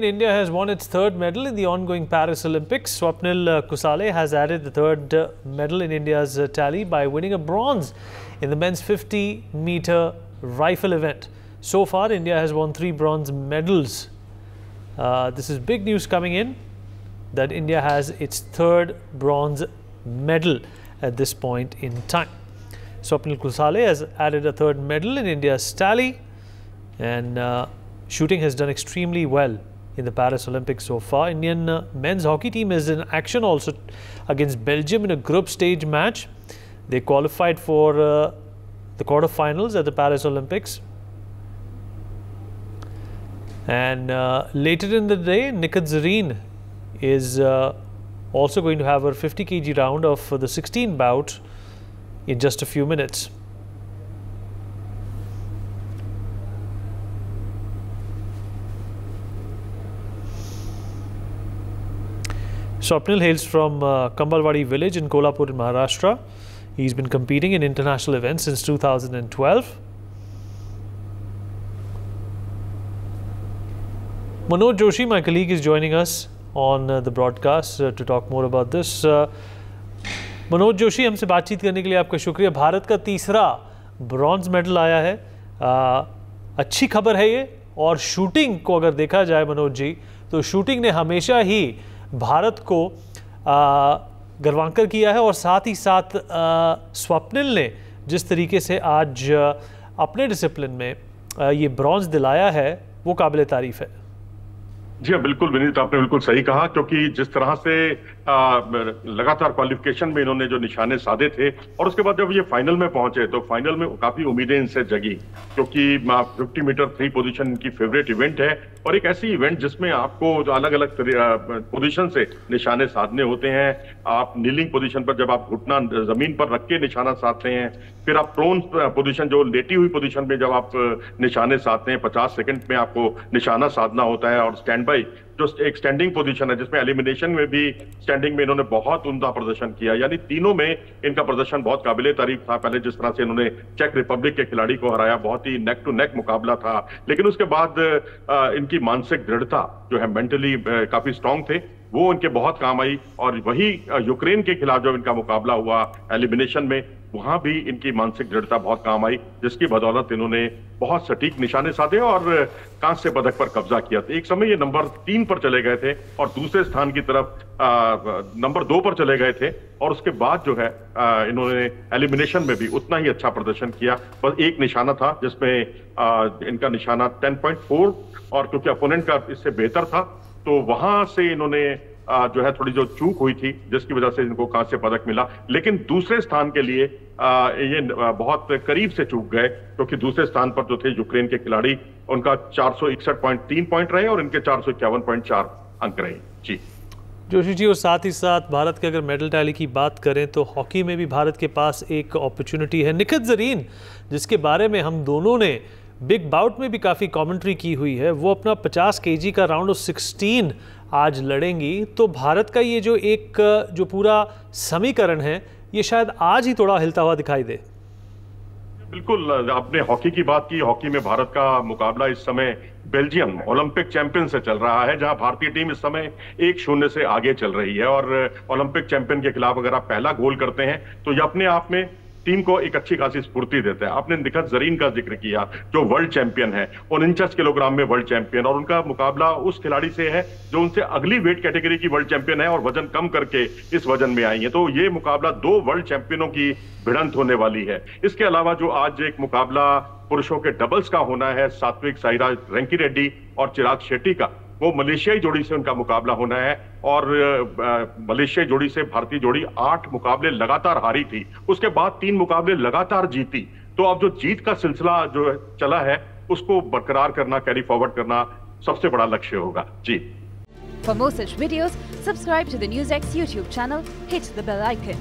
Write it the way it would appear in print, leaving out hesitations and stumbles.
India has won its third medal in the ongoing Paris Olympics. Swapnil Kusale has added the third medal in India's tally by winning a bronze in the men's 50-meter rifle event. So far, India has won 3 bronze medals. This is big news coming in that India has its third bronze medal at this point in time. Swapnil Kusale has added a third medal in India's tally, and shooting has done extremely well in the Paris Olympics so far. Indian men's hockey team is in action also against Belgium in a group stage match. They qualified for the quarterfinals at the Paris Olympics. And later in the day, Nikhil Zareen is also going to have her 50 kg round of the 16 bout in just a few minutes. Swapnil hails from Kambalwadi village in Kolhapur in Maharashtra. He's been competing in international events since 2012. Manoj Joshi, my colleague, is joining us on the broadcast to talk more about this. Manoj Joshi, हमसे बातचीत करने के लिए आपका शुक्रिया। भारत का तीसरा bronze medal आया है, अच्छी खबर है ये। और शूटिंग को अगर देखा जाए मनोज जी, तो शूटिंग ने हमेशा ही भारत को गर्वांकित किया है, और साथ ही साथ स्वप्निल ने जिस तरीके से आज अपने डिसिप्लिन में ये ब्रॉन्ज दिलाया है, वो काबिल तारीफ है। जी हाँ, बिल्कुल विनीत, आपने बिल्कुल सही कहा, क्योंकि जिस तरह से लगातार क्वालिफिकेशन में इन्होंने जो निशाने साधे थे, और उसके बाद जब ये फाइनल में पहुंचे तो फाइनल में काफी उम्मीदें इनसे जगी, क्योंकि 50 मीटर 3 पोजीशन इनकी फेवरेट इवेंट है, और एक ऐसी इवेंट जिसमें आपको अलग अलग पोजीशन से निशाने साधने होते हैं। आप नीलिंग पोजीशन पर जब आप घुटना जमीन पर रख के निशाना साधते हैं, फिर आप प्रोन पोजीशन, जो लेटी हुई पोजीशन में जब आप निशाने साधते हैं, 50 सेकंड में आपको निशाना साधना होता है, और स्टैंड बाई जो एक स्टैंडिंग पोजीशन है, जिसमें एलिमिनेशन में भी स्टैंडिंग में इन्होंने बहुत उम्दा प्रदर्शन किया। यानी तीनों में इनका प्रदर्शन बहुत काबिले तारीफ था। पहले जिस तरह से इन्होंने चेक रिपब्लिक के खिलाड़ी को हराया, बहुत ही नेक टू नेक मुकाबला था, लेकिन उसके बाद इनकी मानसिक दृढ़ता जो है, मेंटली काफी स्ट्रांग थे, वो इनके बहुत काम आई। और वही यूक्रेन के खिलाफ जब इनका मुकाबला हुआ एलिमिनेशन में, वहां भी इनकी मानसिक दृढ़ता बहुत काम आई, जिसकी बदौलत इन्होंने बहुत सटीक निशाने साधे और कांस्य पदक पर कब्जा किया। एक समय ये नंबर 3 पर चले गए थे और दूसरे स्थान की तरफ नंबर 2 पर चले गए थे, और उसके बाद जो है इन्होंने एलिमिनेशन में भी उतना ही अच्छा प्रदर्शन किया। बस एक निशाना था जिसमें इनका निशाना 10.4, और क्योंकि अपोनेंट का इससे बेहतर था, तो वहां से इन्होंने जो है थोड़ी जो चूक हुई थी, जिसकी वजह से इनको कांस्य पदक मिला। लेकिन दूसरे स्थान के लिए ये बहुत करीब से चूक गए, क्योंकि दूसरे स्थान पर जो थे यूक्रेन के खिलाड़ी, उनका 461.3 पॉइंट रहे और इनके 451.4 अंक रहे। जी जोशी जी, और साथ ही साथ भारत के अगर मेडल टैली की बात करें तो हॉकी में भी भारत के पास एक अपॉर्चुनिटी है। निखिल जरीन, जिसके बारे में हम दोनों ने बिग बाउट में भी काफ़ी कमेंट्री की हुई है, वो अपना 50 kg का राउंड ऑफ 16 आज लड़ेंगी। तो भारत का ये जो पूरा समीकरण है, ये शायद आज ही थोड़ा हिलता हुआ दिखाई दे। बिल्कुल, आपने हॉकी की बात की। हॉकी में भारत का मुकाबला इस समय बेल्जियम ओलंपिक चैंपियन से चल रहा है, जहां भारतीय टीम इस समय 1-0 से आगे चल रही है। और ओलंपिक चैंपियन के खिलाफ अगर आप पहला गोल करते हैं तो ये अपने आप में टीम को एक अच्छी खासी स्फूर्ति देता है। आपने निखिल जरीन का जिक्र किया, जो वर्ल्ड चैंपियन है, 49 किलोग्राम में वर्ल्ड चैंपियन, और उनका मुकाबला उस खिलाड़ी से है जो उनसे अगली वेट कैटेगरी की वर्ल्ड चैंपियन है और वजन कम करके इस वजन में आई है। तो ये मुकाबला 2 वर्ल्ड चैंपियनों की भिड़ंत होने वाली है। इसके अलावा जो आज एक मुकाबला पुरुषों के डबल्स का होना है, सात्विक साईराज रैंकीरेड्डी और चिराग शेट्टी का, वो मलेशियाई जोड़ी से उनका मुकाबला होना है। और मलेशियाई जोड़ी से भारतीय जोड़ी 8 मुकाबले लगातार हारी थी, उसके बाद 3 मुकाबले लगातार जीती। तो अब जो जीत का सिलसिला जो चला है, उसको बरकरार करना, कैरी फॉरवर्ड करना सबसे बड़ा लक्ष्य होगा। जी। For more such videos, subscribe to the NewsX YouTube channel, hit the bell icon.